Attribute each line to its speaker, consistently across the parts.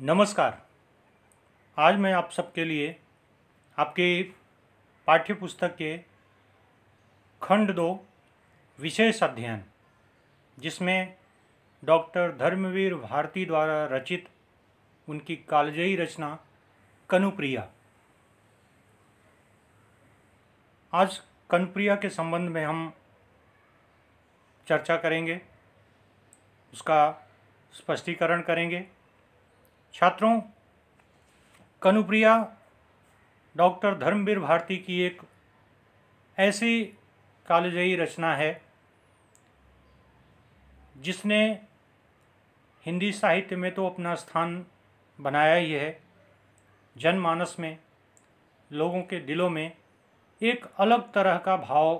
Speaker 1: नमस्कार। आज मैं आप सबके लिए आपके पाठ्य पुस्तक के खंड 2 विशेष अध्ययन, जिसमें डॉक्टर धर्मवीर भारती द्वारा रचित उनकी कालजयी रचना कनुप्रिया। आज कनुप्रिया के संबंध में हम चर्चा करेंगे, उसका स्पष्टीकरण करेंगे। छात्रों, कनुप्रिया डॉक्टर धर्मवीर भारती की एक ऐसी कालजयी रचना है जिसने हिंदी साहित्य में तो अपना स्थान बनाया ही है, जनमानस में, लोगों के दिलों में एक अलग तरह का भाव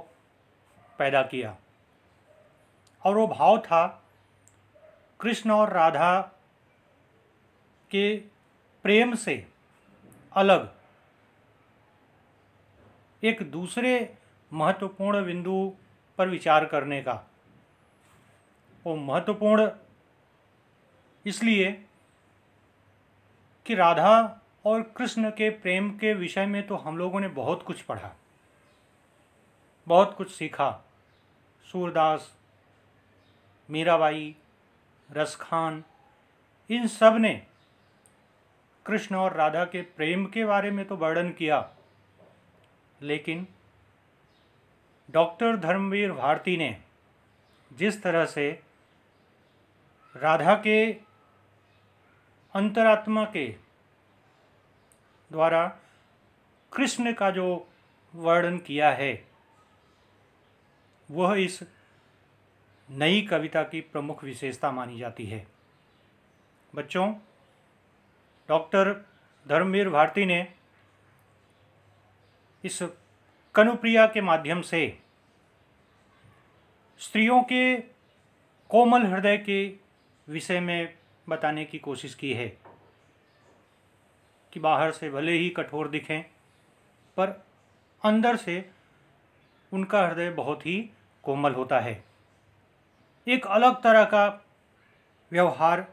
Speaker 1: पैदा किया। और वो भाव था कृष्ण और राधा के प्रेम से अलग एक दूसरे महत्वपूर्ण बिंदु पर विचार करने का। वो महत्वपूर्ण इसलिए कि राधा और कृष्ण के प्रेम के विषय में तो हम लोगों ने बहुत कुछ पढ़ा, बहुत कुछ सीखा। सूरदास, मीराबाई, रसखान, इन सब ने कृष्ण और राधा के प्रेम के बारे में तो वर्णन किया, लेकिन डॉक्टर धर्मवीर भारती ने जिस तरह से राधा के अंतरात्मा के द्वारा कृष्ण का जो वर्णन किया है, वह इस नई कविता की प्रमुख विशेषता मानी जाती है। बच्चों, डॉक्टर धर्मवीर भारती ने इस कनुप्रिया के माध्यम से स्त्रियों के कोमल हृदय के विषय में बताने की कोशिश की है कि बाहर से भले ही कठोर दिखें, पर अंदर से उनका हृदय बहुत ही कोमल होता है। एक अलग तरह का व्यवहार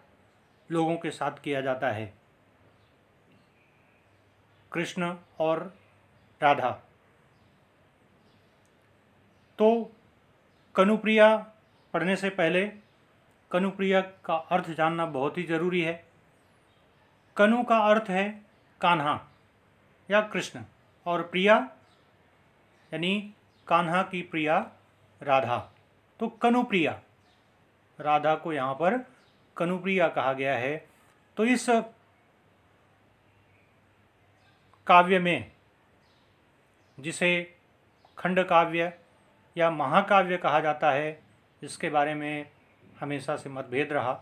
Speaker 1: लोगों के साथ किया जाता है। कृष्ण और राधा, तो कनुप्रिया पढ़ने से पहले कनुप्रिया का अर्थ जानना बहुत ही ज़रूरी है। कनु का अर्थ है कान्हा या कृष्ण, और प्रिया यानी कान्हा की प्रिया राधा। तो कनुप्रिया, राधा को यहाँ पर कनुप्रिया कहा गया है। तो इस काव्य में, जिसे खंड काव्य या महाकाव्य कहा जाता है, इसके बारे में हमेशा से मतभेद रहा,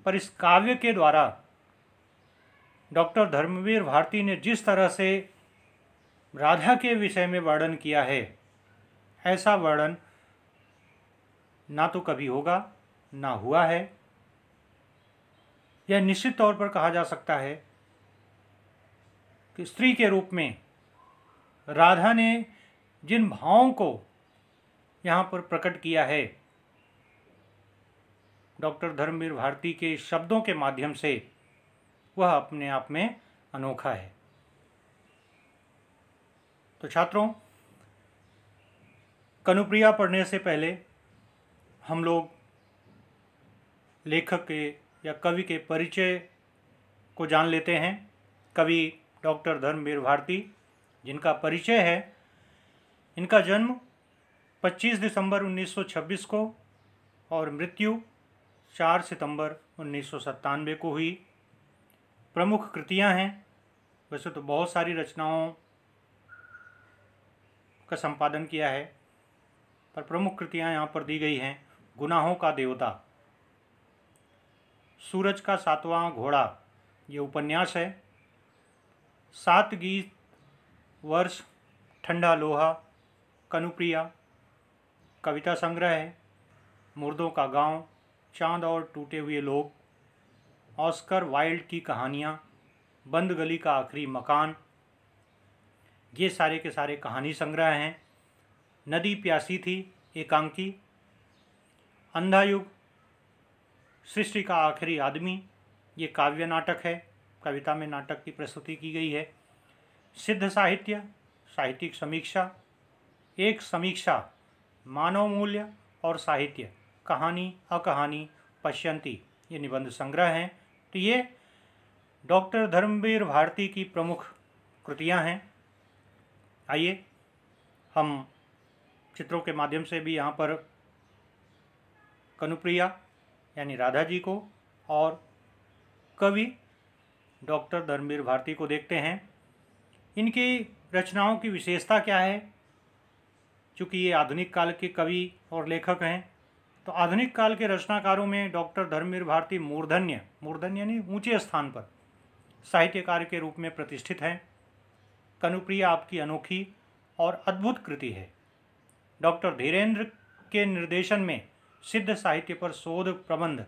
Speaker 1: पर इस काव्य के द्वारा डॉक्टर धर्मवीर भारती ने जिस तरह से राधा के विषय में वर्णन किया है, ऐसा वर्णन ना तो कभी होगा, ना हुआ है। यह निश्चित तौर पर कहा जा सकता है कि स्त्री के रूप में राधा ने जिन भावों को यहाँ पर प्रकट किया है, डॉक्टर धर्मवीर भारती के शब्दों के माध्यम से, वह अपने आप में अनोखा है। तो छात्रों, कनुप्रिया पढ़ने से पहले हम लोग लेखक के या कवि के परिचय को जान लेते हैं। कवि डॉक्टर धर्मवीर भारती, जिनका परिचय है, इनका जन्म 25 दिसंबर 1926 को और मृत्यु 4 सितंबर 1997 को हुई। प्रमुख कृतियां हैं, वैसे तो बहुत सारी रचनाओं का संपादन किया है, पर प्रमुख कृतियां यहाँ पर दी गई हैं। गुनाहों का देवता, सूरज का 7वां घोड़ा, ये उपन्यास है। 7 गीत, वर्ष, ठंडा लोहा, कनुप्रिया, कविता संग्रह है। मुर्दों का गांव, चांद और टूटे हुए लोग, ऑस्कर वाइल्ड की कहानियाँ, बंद गली का आखिरी मकान, ये सारे के सारे कहानी संग्रह हैं। नदी प्यासी थी, एकांकी, अंधा युग, सृष्टि का आखिरी आदमी, ये काव्य नाटक है, कविता में नाटक की प्रस्तुति की गई है। सिद्ध साहित्य, साहित्यिक समीक्षा, एक समीक्षा, मानव मूल्य और साहित्य, कहानी अकहानी पश्यंती, ये निबंध संग्रह हैं। तो ये डॉक्टर धर्मवीर भारती की प्रमुख कृतियां हैं। आइए हम चित्रों के माध्यम से भी यहाँ पर कनुप्रिया यानी राधा जी को और कवि डॉक्टर धर्मवीर भारती को देखते हैं। इनकी रचनाओं की विशेषता क्या है? चूँकि ये आधुनिक काल के कवि और लेखक हैं, तो आधुनिक काल के रचनाकारों में डॉक्टर धर्मवीर भारती मूर्धन्य यानी ऊंचे स्थान पर साहित्यकार के रूप में प्रतिष्ठित हैं। कनुप्रिया आपकी अनोखी और अद्भुत कृति है। डॉक्टर धीरेन्द्र के निर्देशन में सिद्ध साहित्य पर शोध प्रबंध,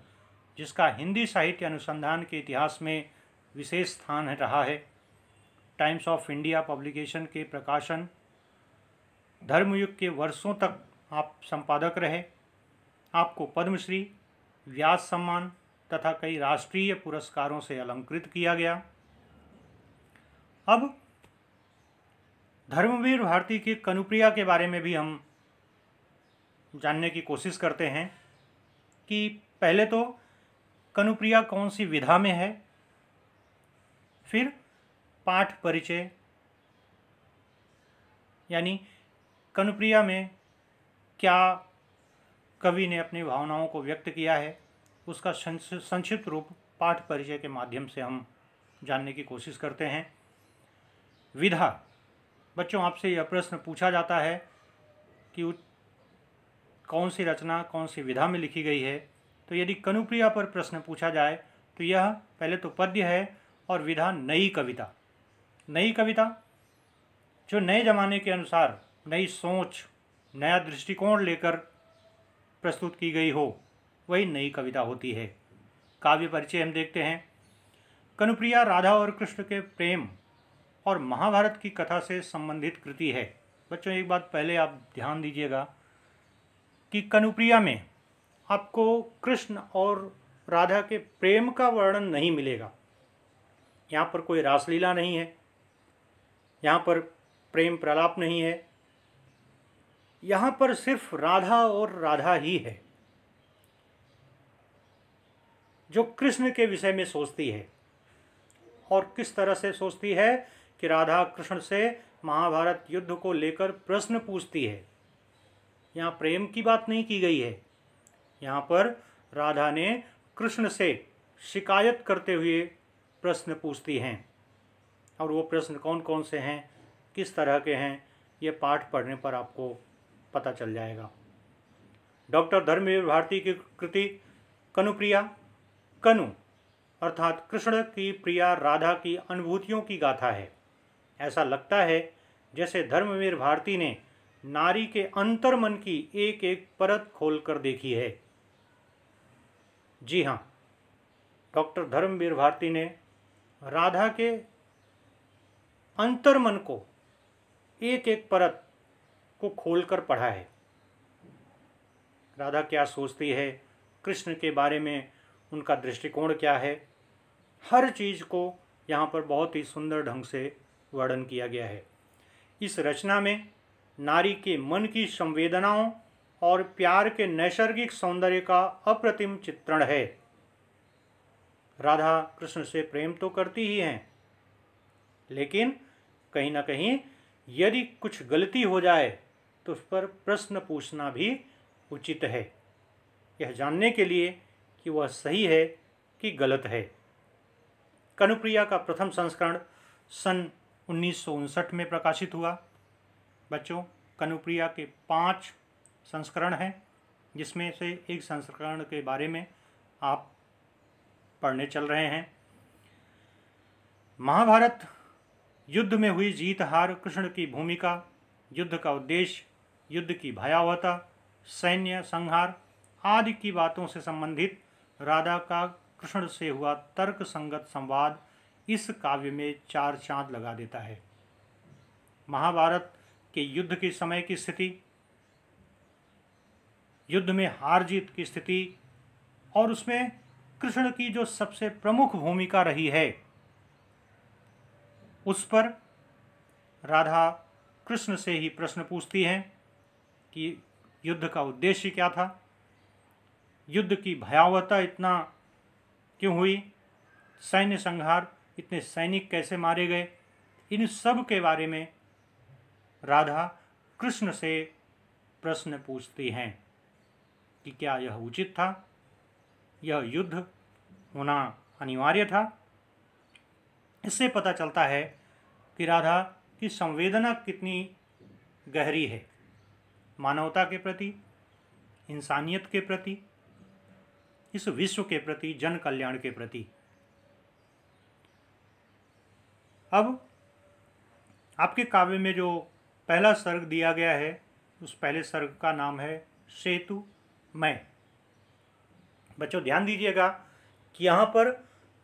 Speaker 1: जिसका हिंदी साहित्य अनुसंधान के इतिहास में विशेष स्थान रहा है। टाइम्स ऑफ इंडिया पब्लिकेशन के प्रकाशन, धर्मयुग के वर्षों तक आप संपादक रहे। आपको पद्मश्री, व्यास सम्मान तथा कई राष्ट्रीय पुरस्कारों से अलंकृत किया गया। अब धर्मवीर भारती की कनुप्रिया के बारे में भी हम जानने की कोशिश करते हैं कि पहले तो कनुप्रिया कौन सी विधा में है, फिर पाठ परिचय यानी कनुप्रिया में क्या कवि ने अपनी भावनाओं को व्यक्त किया है, उसका संक्षिप्त रूप पाठ परिचय के माध्यम से हम जानने की कोशिश करते हैं। विधा, बच्चों आपसे यह प्रश्न पूछा जाता है कि कौन सी रचना कौन सी विधा में लिखी गई है। तो यदि कनुप्रिया पर प्रश्न पूछा जाए तो यह पहले तो पद्य है और विधा नई कविता। नई कविता जो नए ज़माने के अनुसार नई सोच, नया दृष्टिकोण लेकर प्रस्तुत की गई हो, वही नई कविता होती है। काव्य परिचय हम देखते हैं। कनुप्रिया राधा और कृष्ण के प्रेम और महाभारत की कथा से संबंधित कृति है। बच्चों एक बात पहले आप ध्यान दीजिएगा कि कनुप्रिया में आपको कृष्ण और राधा के प्रेम का वर्णन नहीं मिलेगा। यहाँ पर कोई रासलीला नहीं है, यहाँ पर प्रेम प्रलाप नहीं है, यहाँ पर सिर्फ राधा और राधा ही है जो कृष्ण के विषय में सोचती है। और किस तरह से सोचती है कि राधा कृष्ण से महाभारत युद्ध को लेकर प्रश्न पूछती है। यहाँ प्रेम की बात नहीं की गई है, यहाँ पर राधा ने कृष्ण से शिकायत करते हुए प्रश्न पूछती हैं। और वो प्रश्न कौन कौन से हैं, किस तरह के हैं, ये पाठ पढ़ने पर आपको पता चल जाएगा। डॉक्टर धर्मवीर भारती की कृति कनुप्रिया, कनु अर्थात कृष्ण की प्रिया राधा की अनुभूतियों की गाथा है। ऐसा लगता है जैसे धर्मवीर भारती ने नारी के अंतर्मन की एक एक परत खोलकर देखी है। जी हाँ, डॉक्टर धर्मवीर भारती ने राधा के अंतर्मन को एक एक परत को खोलकर पढ़ा है। राधा क्या सोचती है, कृष्ण के बारे में उनका दृष्टिकोण क्या है, हर चीज़ को यहाँ पर बहुत ही सुंदर ढंग से वर्णन किया गया है। इस रचना में नारी के मन की संवेदनाओं और प्यार के नैसर्गिक सौंदर्य का अप्रतिम चित्रण है। राधा कृष्ण से प्रेम तो करती ही हैं, लेकिन कहीं ना कहीं यदि कुछ गलती हो जाए तो उस पर प्रश्न पूछना भी उचित है, यह जानने के लिए कि वह सही है कि गलत है। कनुप्रिया का प्रथम संस्करण सन 1959 में प्रकाशित हुआ। बच्चों, कनुप्रिया के 5 संस्करण हैं, जिसमें से एक संस्करण के बारे में आप पढ़ने चल रहे हैं। महाभारत युद्ध में हुई जीत हार, कृष्ण की भूमिका, युद्ध का उद्देश्य, युद्ध की भयावहता, सैन्य संहार आदि की बातों से संबंधित राधा का कृष्ण से हुआ तर्क संगत संवाद इस काव्य में 4 चांद लगा देता है। महाभारत के युद्ध के समय की स्थिति, युद्ध में हार जीत की स्थिति और उसमें कृष्ण की जो सबसे प्रमुख भूमिका रही है उस पर राधा कृष्ण से ही प्रश्न पूछती हैं कि युद्ध का उद्देश्य क्या था, युद्ध की भयावहता इतना क्यों हुई, सैन्य संहार, इतने सैनिक कैसे मारे गए, इन सब के बारे में राधा कृष्ण से प्रश्न पूछती हैं कि क्या यह उचित था, यह युद्ध होना अनिवार्य था। इससे पता चलता है कि राधा की संवेदना कितनी गहरी है मानवता के प्रति, इंसानियत के प्रति, इस विश्व के प्रति, जन कल्याण के प्रति। अब आपके काव्य में जो पहला सर्ग दिया गया है उस पहले सर्ग का नाम है सेतु मैं। बच्चों ध्यान दीजिएगा कि यहाँ पर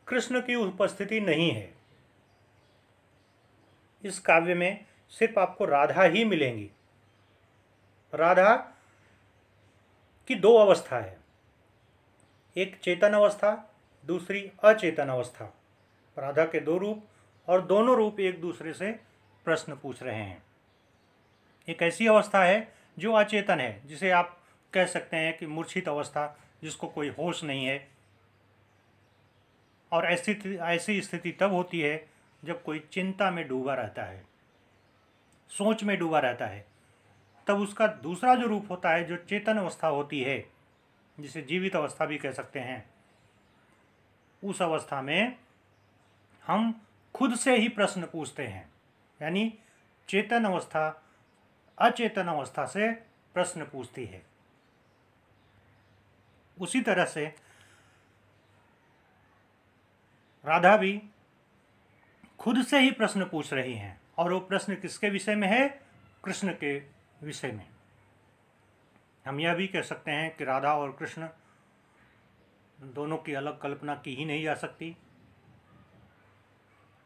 Speaker 1: कृष्ण की उपस्थिति नहीं है। इस काव्य में सिर्फ आपको राधा ही मिलेंगी। राधा की दो अवस्था है, एक चेतन अवस्था, दूसरी अचेतन अवस्था। राधा के दो रूप और दोनों रूप एक दूसरे से प्रश्न पूछ रहे हैं। एक ऐसी अवस्था है जो अचेतन है, जिसे आप कह सकते हैं कि मूर्छित अवस्था, जिसको कोई होश नहीं है। और ऐसी स्थिति तब होती है जब कोई चिंता में डूबा रहता है, सोच में डूबा रहता है। तब उसका दूसरा जो रूप होता है, जो चेतन अवस्था होती है, जिसे जीवित अवस्था भी कह सकते हैं, उस अवस्था में हम खुद से ही प्रश्न पूछते हैं। यानी चेतन अवस्था अचेतन अवस्था से प्रश्न पूछती है। उसी तरह से राधा भी खुद से ही प्रश्न पूछ रही हैं, और वो प्रश्न किसके विषय में है? कृष्ण के विषय में। हम यह भी कह सकते हैं कि राधा और कृष्ण दोनों की अलग कल्पना की ही नहीं जा सकती,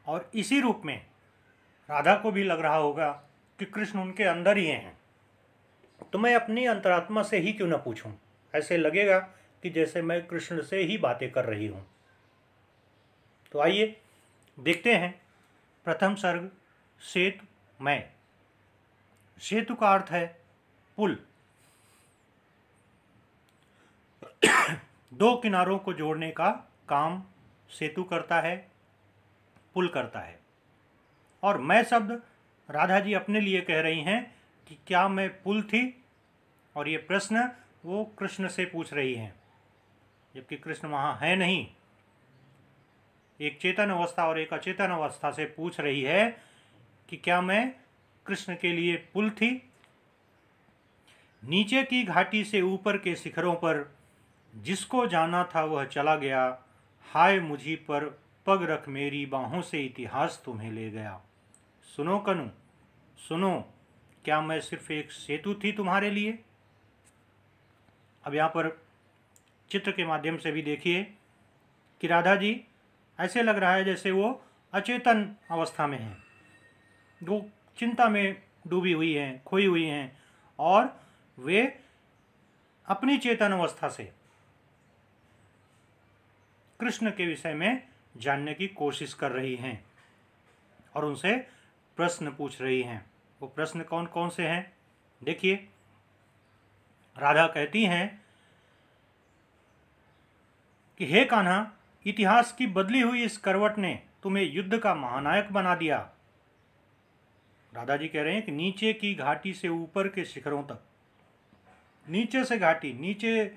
Speaker 1: और इसी रूप में राधा को भी लग रहा होगा कि कृष्ण उनके अंदर ही हैं। तो मैं अपनी अंतरात्मा से ही क्यों ना पूछूं? ऐसे लगेगा कि जैसे मैं कृष्ण से ही बातें कर रही हूं। तो आइए देखते हैं प्रथम सर्ग सेतु मैं। सेतु का अर्थ है पुल। दो किनारों को जोड़ने का काम सेतु करता है, पुल करता है। और मैं शब्द राधा जी अपने लिए कह रही हैं कि क्या मैं पुल थी, और ये प्रश्न वो कृष्ण से पूछ रही हैं, जबकि कृष्ण वहाँ है नहीं। एक चेतन अवस्था और एक अचेतन अवस्था से पूछ रही है कि क्या मैं कृष्ण के लिए पुल थी। नीचे की घाटी से ऊपर के शिखरों पर जिसको जाना था वह चला गया, हाय मुझी पर पग रख मेरी बाहों से इतिहास तुम्हें ले गया। सुनो कनु सुनो, क्या मैं सिर्फ एक सेतु थी तुम्हारे लिए? अब यहाँ पर चित्र के माध्यम से भी देखिए कि राधा जी ऐसे लग रहा है जैसे वो अचेतन अवस्था में हैं, वो चिंता में डूबी हुई हैं, खोई हुई हैं, और वे अपनी चेतन अवस्था से कृष्ण के विषय में जानने की कोशिश कर रही हैं और उनसे प्रश्न पूछ रही हैं। वो प्रश्न कौन कौन से हैं देखिए। राधा कहती हैं कि हे कान्हा, इतिहास की बदली हुई इस करवट ने तुम्हें युद्ध का महानायक बना दिया। राधा जी कह रहे हैं कि नीचे की घाटी से ऊपर के शिखरों तक, नीचे से घाटी, नीचे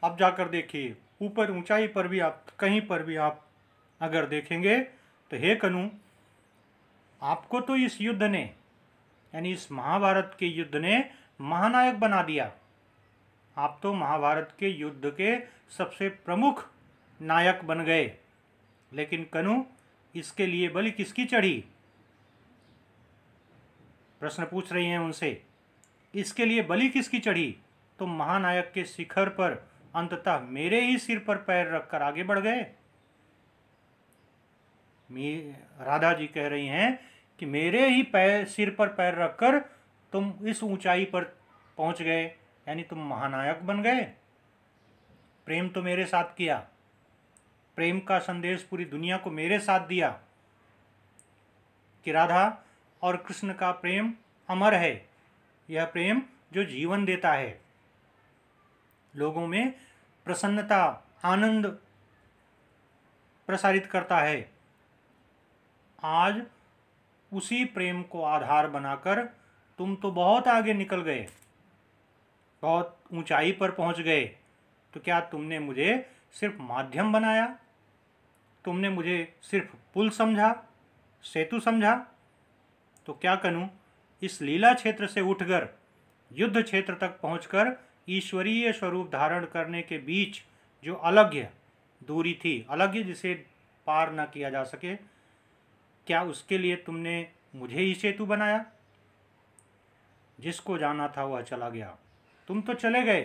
Speaker 1: आप जाकर देखिए, ऊपर ऊंचाई पर भी आप कहीं पर भी आप अगर देखेंगे तो हे कनु, आपको तो इस युद्ध ने, यानी इस महाभारत के युद्ध ने महानायक बना दिया। आप तो महाभारत के युद्ध के सबसे प्रमुख नायक बन गए। लेकिन कनु, इसके लिए बलि किसकी चढ़ी? प्रश्न पूछ रही हैं उनसे, इसके लिए बलि किसकी चढ़ी? तुम महानायक के शिखर पर अंततः मेरे ही सिर पर पैर रखकर आगे बढ़ गए। राधा जी कह रही हैं कि मेरे ही सिर पर पैर रखकर तुम इस ऊंचाई पर पहुंच गए, यानी तुम महानायक बन गए। प्रेम तो मेरे साथ किया, प्रेम का संदेश पूरी दुनिया को मेरे साथ दिया कि राधा और कृष्ण का प्रेम अमर है। यह प्रेम जो जीवन देता है, लोगों में प्रसन्नता, आनंद प्रसारित करता है। आज उसी प्रेम को आधार बनाकर तुम तो बहुत आगे निकल गए, बहुत ऊंचाई पर पहुंच गए। तो क्या तुमने मुझे सिर्फ माध्यम बनाया? तुमने मुझे सिर्फ पुल समझा, सेतु समझा? तो क्या करूं, इस लीला क्षेत्र से उठकर युद्ध क्षेत्र तक पहुंचकर ईश्वरीय स्वरूप धारण करने के बीच जो अलग्य दूरी थी, अलग्य जिसे पार न किया जा सके, क्या उसके लिए तुमने मुझे ही सेतु बनाया? जिसको जाना था वह चला गया, तुम तो चले गए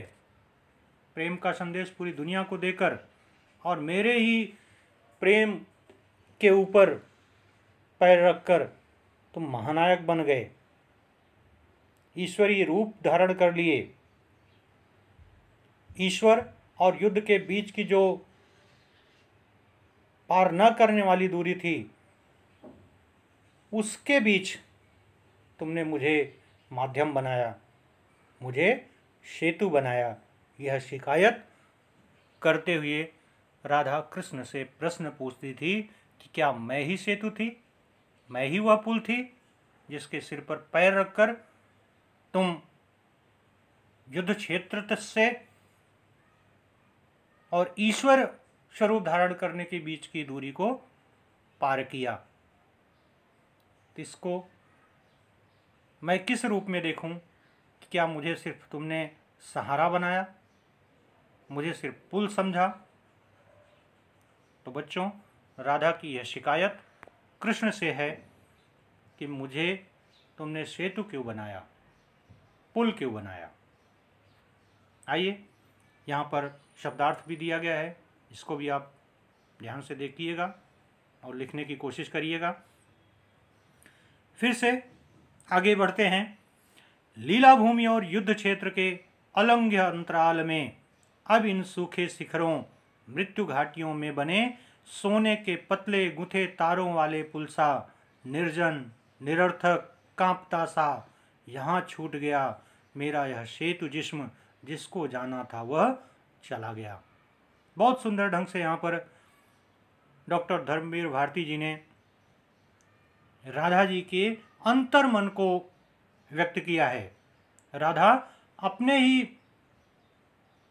Speaker 1: प्रेम का संदेश पूरी दुनिया को देकर, और मेरे ही प्रेम के ऊपर पैर रखकर तुम महानायक बन गए, ईश्वरीय रूप धारण कर लिए। ईश्वर और युद्ध के बीच की जो पार न करने वाली दूरी थी, उसके बीच तुमने मुझे माध्यम बनाया, मुझे सेतु बनाया। यह शिकायत करते हुए राधा कृष्ण से प्रश्न पूछती थी कि क्या मैं ही सेतु थी, मैं ही वह पुल थी जिसके सिर पर पैर रखकर तुम युद्ध क्षेत्र से और ईश्वर स्वरूप धारण करने के बीच की दूरी को पार किया। इसको मैं किस रूप में देखूं? क्या मुझे सिर्फ तुमने सहारा बनाया, मुझे सिर्फ पुल समझा? तो बच्चों, राधा की यह शिकायत कृष्ण से है कि मुझे तुमने सेतु क्यों बनाया, पुल क्यों बनाया। आइए, यहाँ पर शब्दार्थ भी दिया गया है, इसको भी आप ध्यान से देखिएगा और लिखने की कोशिश करिएगा। फिर से आगे बढ़ते हैं। लीला भूमि और युद्ध क्षेत्र के अलंघ्य अंतराल में अब इन सूखे शिखरों, मृत्यु घाटियों में बने सोने के पतले गुंथे तारों वाले पुल सा, निर्जन, निरर्थक, कांपता सा यहाँ छूट गया मेरा यह सेतु जिस्म, जिसको जाना था वह चला गया। बहुत सुंदर ढंग से यहाँ पर डॉक्टर धर्मवीर भारती जी ने राधा जी के अंतर मन को व्यक्त किया है। राधा अपने ही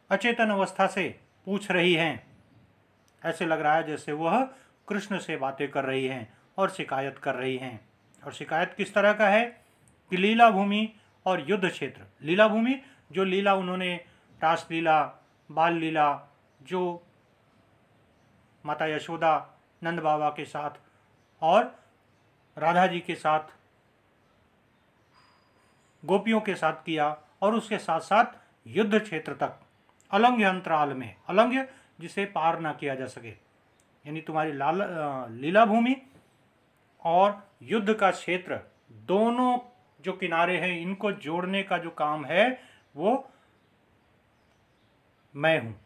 Speaker 1: अचेतन अवस्था से पूछ रही हैं, ऐसे लग रहा है जैसे वह कृष्ण से बातें कर रही हैं और शिकायत कर रही हैं। और शिकायत किस तरह का है कि लीला भूमि और युद्ध क्षेत्र, लीला भूमि जो लीला उन्होंने रासलीला, बाल लीला, जो माता यशोदा नंद बाबा के साथ और राधा जी के साथ, गोपियों के साथ किया, और उसके साथ साथ युद्ध क्षेत्र तक अलंघ्य अंतराल में, अलंघ्य जिसे पार ना किया जा सके, यानी तुम्हारी लीला भूमि और युद्ध का क्षेत्र, दोनों जो किनारे हैं, इनको जोड़ने का जो काम है वो मैं हूँ।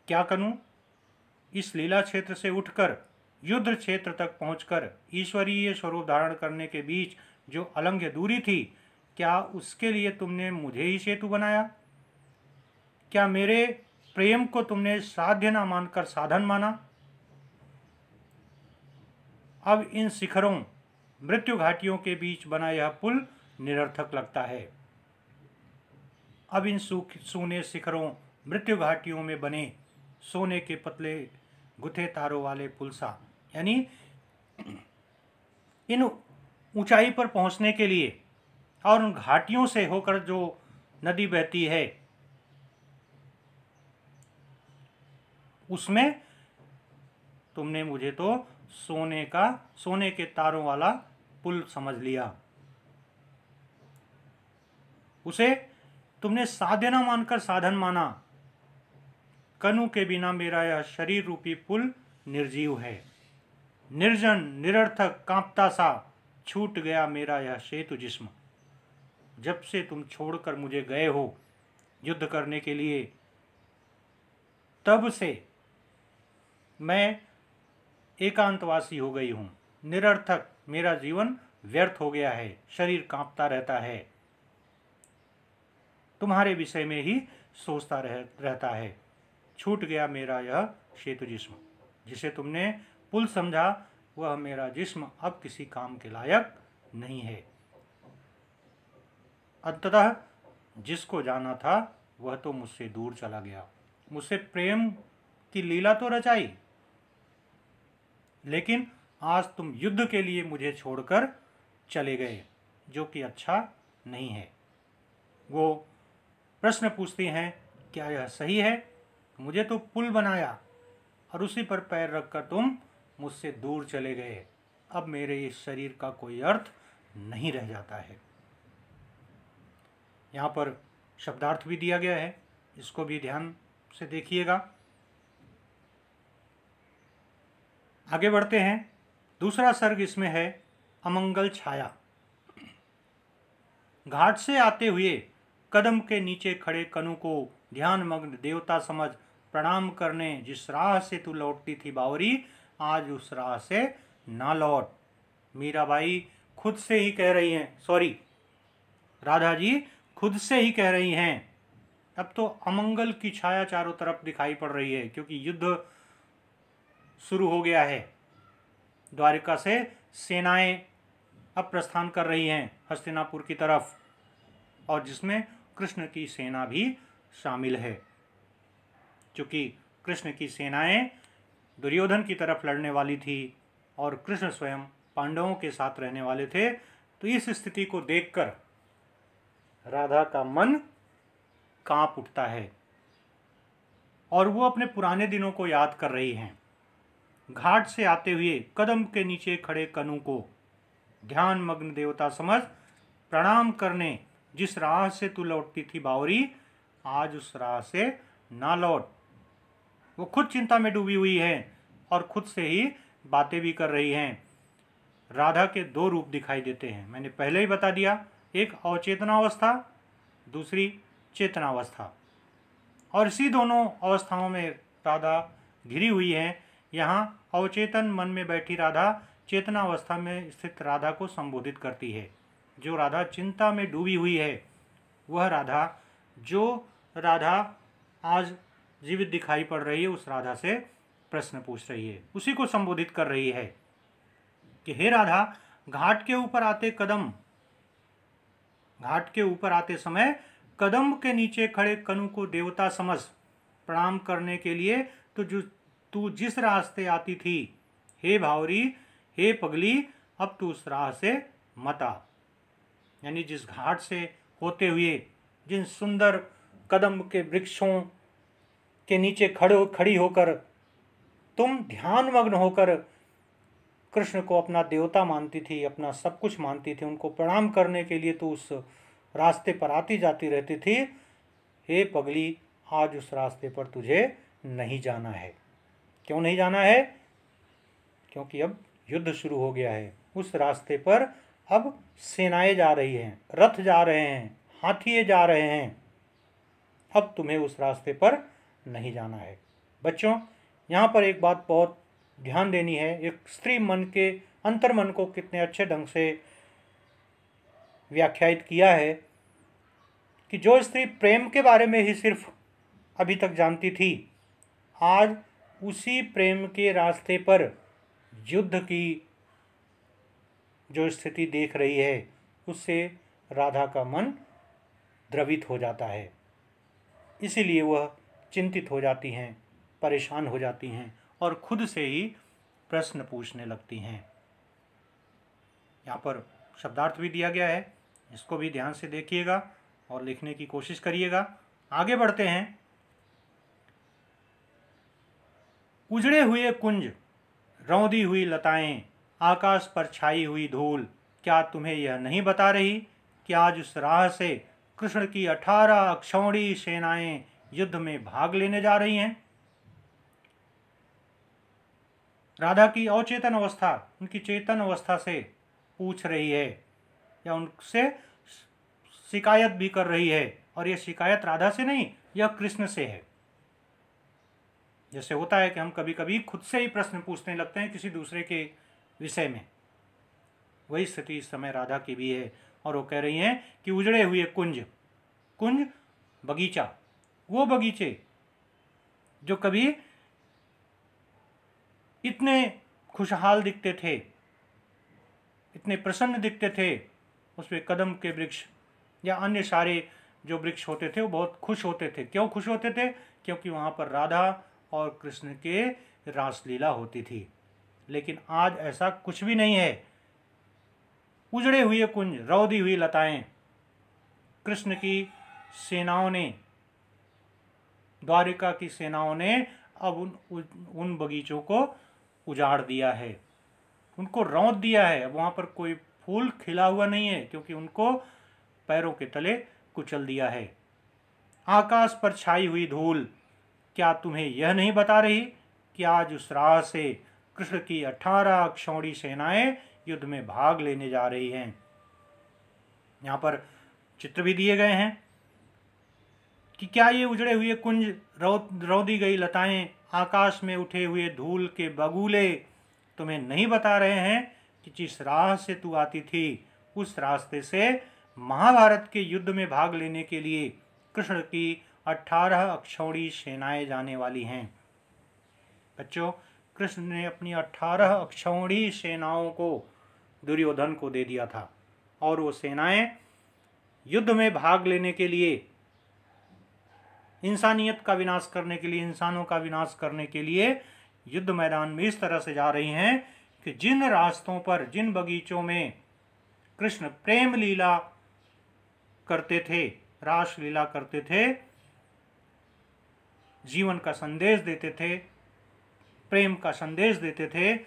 Speaker 1: क्या करूँ? इस लीला क्षेत्र से उठकर युद्ध क्षेत्र तक पहुंचकर ईश्वरीय स्वरूप धारण करने के बीच जो अलंघ्य दूरी थी, क्या उसके लिए तुमने मुझे ही सेतु बनाया? क्या मेरे प्रेम को तुमने साध्य न मानकर साधन माना? अब इन शिखरों, मृत्यु घाटियों के बीच बना यह पुल निरर्थक लगता है। अब इन सूने शिखरों, मृत्यु घाटियों में बने सोने के पतले गुथे तारों वाले पुल सा, यानी इन ऊंचाई पर पहुंचने के लिए और उन घाटियों से होकर जो नदी बहती है, उसमें तुमने मुझे तो सोने के तारों वाला पुल समझ लिया। उसे तुमने साध्य न मानकर साधन माना। कनु के बिना मेरा यह शरीर रूपी पुल निर्जीव है, निर्जन, निरर्थक, कांपता सा छूट गया मेरा यह सेतु जिस्म। जब से तुम छोड़कर मुझे गए हो युद्ध करने के लिए, तब से मैं एकांतवासी हो गई हूँ, निरर्थक मेरा जीवन व्यर्थ हो गया है, शरीर कांपता रहता है, तुम्हारे विषय में ही सोचता रहता है। छूट गया मेरा यह सेतु जिस्म, जिसे तुमने पुल समझा, वह मेरा जिस्म अब किसी काम के लायक नहीं है। अंततः जिसको जाना था वह तो मुझसे दूर चला गया। मुझसे प्रेम की लीला तो रचाई, लेकिन आज तुम युद्ध के लिए मुझे छोड़कर चले गए, जो कि अच्छा नहीं है। वो प्रश्न पूछती हैं, क्या यह सही है? मुझे तो पुल बनाया और उसी पर पैर रखकर तुम मुझसे दूर चले गए। अब मेरे इस शरीर का कोई अर्थ नहीं रह जाता है। यहाँ पर शब्दार्थ भी दिया गया है, इसको भी ध्यान से देखिएगा। आगे बढ़ते हैं। दूसरा सर्ग इसमें है अमंगल छाया। घाट से आते हुए कदम के नीचे खड़े कनु को ध्यान मग्न देवता समझ प्रणाम करने जिस राह से तू लौटती थी बावरी, आज उस राह से ना लौट। मीराबाई खुद से ही कह रही हैं, सॉरी राधा जी खुद से ही कह रही हैं। अब तो अमंगल की छाया चारों तरफ दिखाई पड़ रही है, क्योंकि युद्ध शुरू हो गया है। द्वारिका से सेनाएं अब प्रस्थान कर रही हैं हस्तिनापुर की तरफ, और जिसमें कृष्ण की सेना भी शामिल है। क्योंकि कृष्ण की सेनाएं दुर्योधन की तरफ लड़ने वाली थी और कृष्ण स्वयं पांडवों के साथ रहने वाले थे, तो इस स्थिति को देखकर राधा का मन कांप उठता है और वो अपने पुराने दिनों को याद कर रही हैं। घाट से आते हुए कदम के नीचे खड़े कनु को ध्यान मग्न देवता समझ प्रणाम करने जिस राह से तू लौटती थी बावरी, आज उस राह से ना लौट। वो खुद चिंता में डूबी हुई है और खुद से ही बातें भी कर रही हैं। राधा के दो रूप दिखाई देते हैं, मैंने पहले ही बता दिया, एक अवचेतनावस्था, दूसरी चेतनावस्था, और इसी दोनों अवस्थाओं में राधा घिरी हुई है। यहाँ अवचेतन मन में बैठी राधा चेतनावस्था में स्थित राधा को संबोधित करती है। जो राधा चिंता में डूबी हुई है, वह राधा, जो राधा आज जीवित दिखाई पड़ रही है, उस राधा से प्रश्न पूछ रही है, उसी को संबोधित कर रही है कि हे राधा, घाट के ऊपर आते समय कदम के नीचे खड़े कनु को देवता समझ प्रणाम करने के लिए तू जिस रास्ते आती थी, हे भावरी, हे पगली, अब तू उस राह से मत आ। यानी जिस घाट से होते हुए जिन सुंदर कदम के वृक्षों के नीचे खड़ी होकर तुम ध्यान मग्न होकर कृष्ण को अपना देवता मानती थी, अपना सब कुछ मानती थी, उनको प्रणाम करने के लिए तो उस रास्ते पर आती जाती रहती थी, हे पगली, आज उस रास्ते पर तुझे नहीं जाना है। क्यों नहीं जाना है? क्योंकि अब युद्ध शुरू हो गया है। उस रास्ते पर अब सेनाएं जा रही हैं, रथ जा रहे हैं, हाथिये जा रहे हैं। अब तुम्हें उस रास्ते पर नहीं जाना है। बच्चों, यहाँ पर एक बात बहुत ध्यान देनी है। एक स्त्री मन के अंतर्मन को कितने अच्छे ढंग से व्याख्यायित किया है कि जो स्त्री प्रेम के बारे में ही सिर्फ अभी तक जानती थी, आज उसी प्रेम के रास्ते पर युद्ध की जो स्थिति देख रही है, उससे राधा का मन द्रवित हो जाता है। इसीलिए वह चिंतित हो जाती हैं, परेशान हो जाती हैं और खुद से ही प्रश्न पूछने लगती हैं। यहाँ पर शब्दार्थ भी दिया गया है, इसको भी ध्यान से देखिएगा और लिखने की कोशिश करिएगा। आगे बढ़ते हैं। उजड़े हुए कुंज, रौंदी हुई लताएं, आकाश पर छाई हुई धूल, क्या तुम्हें यह नहीं बता रही कि आज उस राह से कृष्ण की 18 अक्षौणी सेनाएं युद्ध में भाग लेने जा रही हैं? राधा की अवचेतन अवस्था उनकी चेतन अवस्था से पूछ रही है या उनसे शिकायत भी कर रही है, और यह शिकायत राधा से नहीं, यह कृष्ण से है। जैसे होता है कि हम कभी कभी खुद से ही प्रश्न पूछने लगते हैं किसी दूसरे के विषय में, वही स्थिति इस समय राधा की भी है। और वो कह रही हैं कि उजड़े हुए कुंज, कुंज बगीचा, वो बगीचे जो कभी इतने खुशहाल दिखते थे, इतने प्रसन्न दिखते थे, उसमें कदम के वृक्ष या अन्य सारे जो वृक्ष होते थे वो बहुत खुश होते थे। क्यों खुश होते थे? क्योंकि वहाँ पर राधा और कृष्ण के रासलीला होती थी। लेकिन आज ऐसा कुछ भी नहीं है। उजड़े हुए कुंज, रौदी हुई लताएं, कृष्ण की सेनाओं ने, द्वारिका की सेनाओं ने अब उन बगीचों को उजाड़ दिया है, उनको रौंद दिया है। अब वहाँ पर कोई फूल खिला हुआ नहीं है, क्योंकि उनको पैरों के तले कुचल दिया है। आकाश पर छाई हुई धूल क्या तुम्हें यह नहीं बता रही कि आज उस राह से कृष्ण की 18 क्षौणी सेनाएं युद्ध में भाग लेने जा रही हैं। यहाँ पर चित्र भी दिए गए हैं कि क्या ये उजड़े हुए कुंज, रौदी गई लताएं, आकाश में उठे हुए धूल के बगुले तुम्हें नहीं बता रहे हैं कि जिस राह से तू आती थी उस रास्ते से महाभारत के युद्ध में भाग लेने के लिए कृष्ण की 18 अक्षौणी सेनाएं जाने वाली हैं। बच्चों, कृष्ण ने अपनी 18 अक्षौणी सेनाओं को दुर्योधन को दे दिया था, और वो सेनाएं युद्ध में भाग लेने के लिए, इंसानियत का विनाश करने के लिए, इंसानों का विनाश करने के लिए युद्ध मैदान में इस तरह से जा रही हैं कि जिन रास्तों पर, जिन बगीचों में कृष्ण प्रेम लीला करते थे, रास लीला करते थे, जीवन का संदेश देते थे, प्रेम का संदेश देते थे,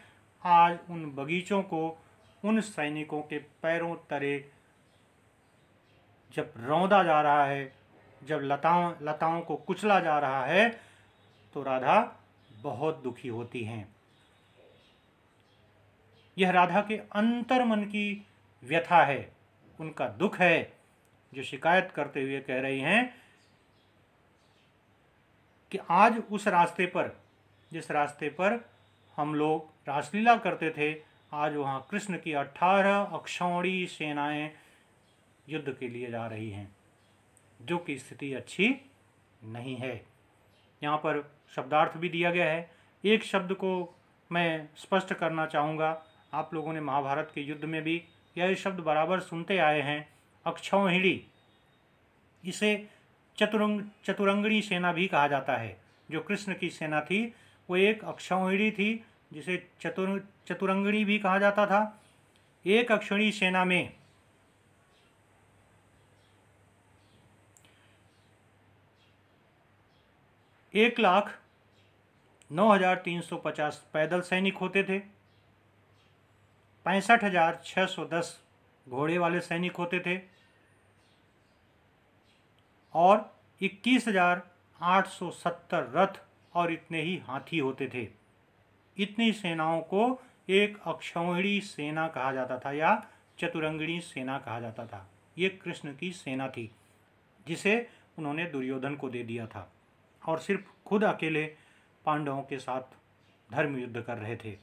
Speaker 1: आज उन बगीचों को उन सैनिकों के पैरों तले जब रौंदा जा रहा है, जब लताओं को कुचला जा रहा है, तो राधा बहुत दुखी होती हैं। यह राधा के अंतर्मन की व्यथा है, उनका दुख है, जो शिकायत करते हुए कह रही हैं कि आज उस रास्ते पर, जिस रास्ते पर हम लोग रासलीला करते थे, आज वहाँ कृष्ण की 18 अक्षौणी सेनाएं युद्ध के लिए जा रही हैं, जो कि स्थिति अच्छी नहीं है। यहाँ पर शब्दार्थ भी दिया गया है। एक शब्द को मैं स्पष्ट करना चाहूँगा। आप लोगों ने महाभारत के युद्ध में भी यह शब्द बराबर सुनते आए हैं, अक्षौहिणी। इसे चतुरंगिणी सेना भी कहा जाता है। जो कृष्ण की सेना थी वो एक अक्षौहिणी थी, जिसे चतुरंगिणी भी कहा जाता था। एक अक्षौहिणी सेना में 1,09,350 पैदल सैनिक होते थे, 65,610 घोड़े वाले सैनिक होते थे, और 21,870 रथ और इतने ही हाथी होते थे। इतनी सेनाओं को एक अक्षौहिणी सेना कहा जाता था या चतुरंगिणी सेना कहा जाता था। ये कृष्ण की सेना थी, जिसे उन्होंने दुर्योधन को दे दिया था, और सिर्फ खुद अकेले पांडवों के साथ धर्म युद्ध कर रहे थे।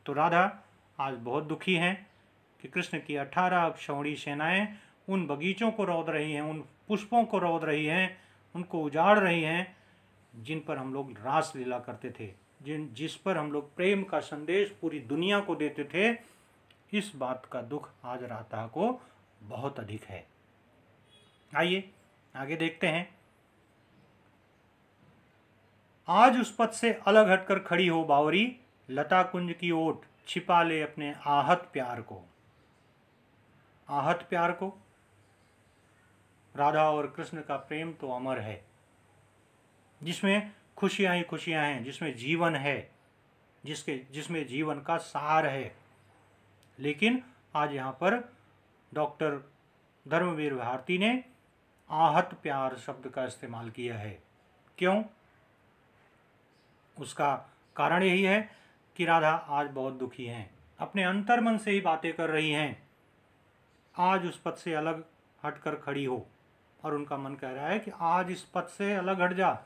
Speaker 1: तो राधा आज बहुत दुखी हैं कि कृष्ण की 18 अक्षौहिणी सेनाएं उन बगीचों को रौंद रही हैं, उन पुष्पों को रौंद रही हैं, उनको उजाड़ रही हैं, जिन पर हम लोग रास लीला करते थे, जिस पर हम लोग प्रेम का संदेश पूरी दुनिया को देते थे। इस बात का दुख आज राधा को बहुत अधिक है। आइए आगे देखते हैं। आज उस पथ से अलग हटकर खड़ी हो बावरी, लता कुंज की ओट छिपा ले अपने आहत प्यार को। आहत प्यार को, राधा और कृष्ण का प्रेम तो अमर है, जिसमें खुशियां ही खुशियां हैं, जिसमें जीवन है, जिसमें जीवन का सार है। लेकिन आज यहाँ पर डॉक्टर धर्मवीर भारती ने आहत प्यार शब्द का इस्तेमाल किया है। क्यों? उसका कारण यही है कि राधा आज बहुत दुखी हैं, अपने अंतर्मन से ही बातें कर रही हैं। आज उस पथ से अलग हटकर खड़ी हो, और उनका मन कह रहा है कि आज इस पथ से अलग हट जा।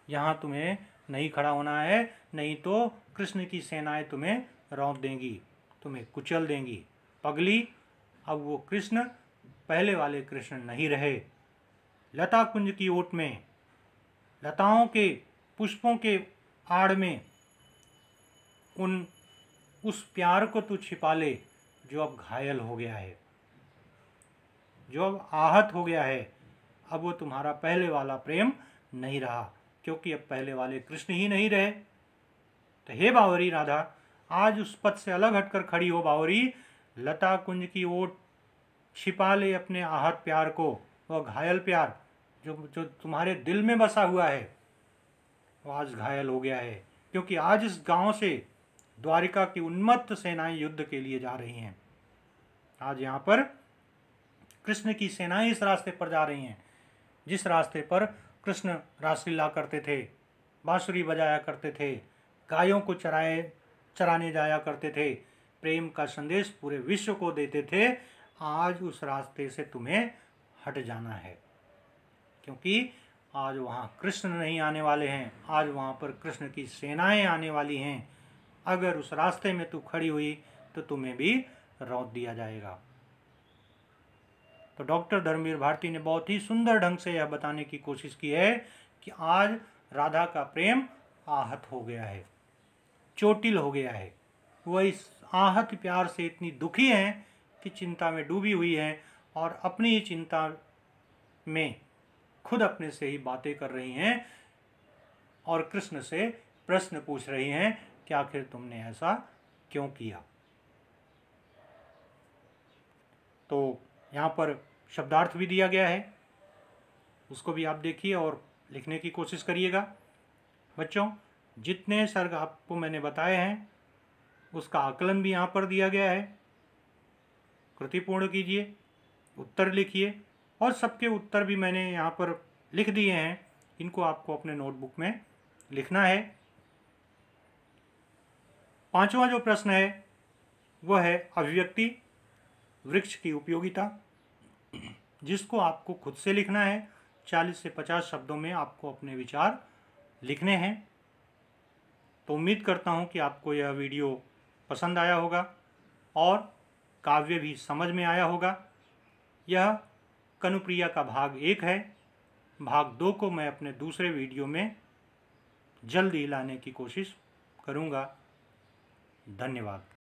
Speaker 1: यहाँ तुम्हें नहीं खड़ा होना है, नहीं तो कृष्ण की सेनाएं तुम्हें रौंद देंगी, तुम्हें कुचल देंगी। पगली, अब वो कृष्ण पहले वाले कृष्ण नहीं रहे। लता कुंज की ओट में, लताओं के पुष्पों के आड़ में उस प्यार को तू छिपा ले जो अब घायल हो गया है, जो अब आहत हो गया है। अब वो तुम्हारा पहले वाला प्रेम नहीं रहा, क्योंकि अब पहले वाले कृष्ण ही नहीं रहे। तो हे बावरी राधा, आज उस पथ से अलग हटकर खड़ी हो बावरी। लता कुंज की ओट छिपा ले अपने आहत प्यार को, वह घायल प्यार जो तुम्हारे दिल में बसा हुआ है, वो आज घायल हो गया है। क्योंकि आज इस गांव से द्वारिका की उन्मत्त सेनाएं युद्ध के लिए जा रही हैं। आज यहाँ पर कृष्ण की सेनाएं इस रास्ते पर जा रही हैं, जिस रास्ते पर कृष्ण रासलीला करते थे, बांसुरी बजाया करते थे, गायों को चराने जाया करते थे, प्रेम का संदेश पूरे विश्व को देते थे। आज उस रास्ते से तुम्हें हट जाना है, क्योंकि आज वहाँ कृष्ण नहीं आने वाले हैं, आज वहाँ पर कृष्ण की सेनाएं आने वाली हैं। अगर उस रास्ते में तू खड़ी हुई तो तुम्हें भी रौंद दिया जाएगा। तो डॉक्टर धर्मवीर भारती ने बहुत ही सुंदर ढंग से यह बताने की कोशिश की है कि आज राधा का प्रेम आहत हो गया है, चोटिल हो गया है। वह इस आहत प्यार से इतनी दुखी हैं कि चिंता में डूबी हुई हैं, और अपनी ही चिंता में खुद अपने से ही बातें कर रही हैं और कृष्ण से प्रश्न पूछ रही हैं कि आखिर तुमने ऐसा क्यों किया। तो यहाँ पर शब्दार्थ भी दिया गया है, उसको भी आप देखिए और लिखने की कोशिश करिएगा। बच्चों, जितने सर्ग आपको मैंने बताए हैं उसका आकलन भी यहाँ पर दिया गया है। कृति पूर्ण कीजिए, उत्तर लिखिए, और सबके उत्तर भी मैंने यहाँ पर लिख दिए हैं। इनको आपको अपने नोटबुक में लिखना है। पांचवा जो प्रश्न है वह है अभिव्यक्ति वृक्ष की उपयोगिता, जिसको आपको खुद से लिखना है। 40 से 50 शब्दों में आपको अपने विचार लिखने हैं। तो उम्मीद करता हूँ कि आपको यह वीडियो पसंद आया होगा और काव्य भी समझ में आया होगा। यह कनुप्रिया का भाग 1 है। भाग 2 को मैं अपने दूसरे वीडियो में जल्द ही लाने की कोशिश करूँगा। धन्यवाद।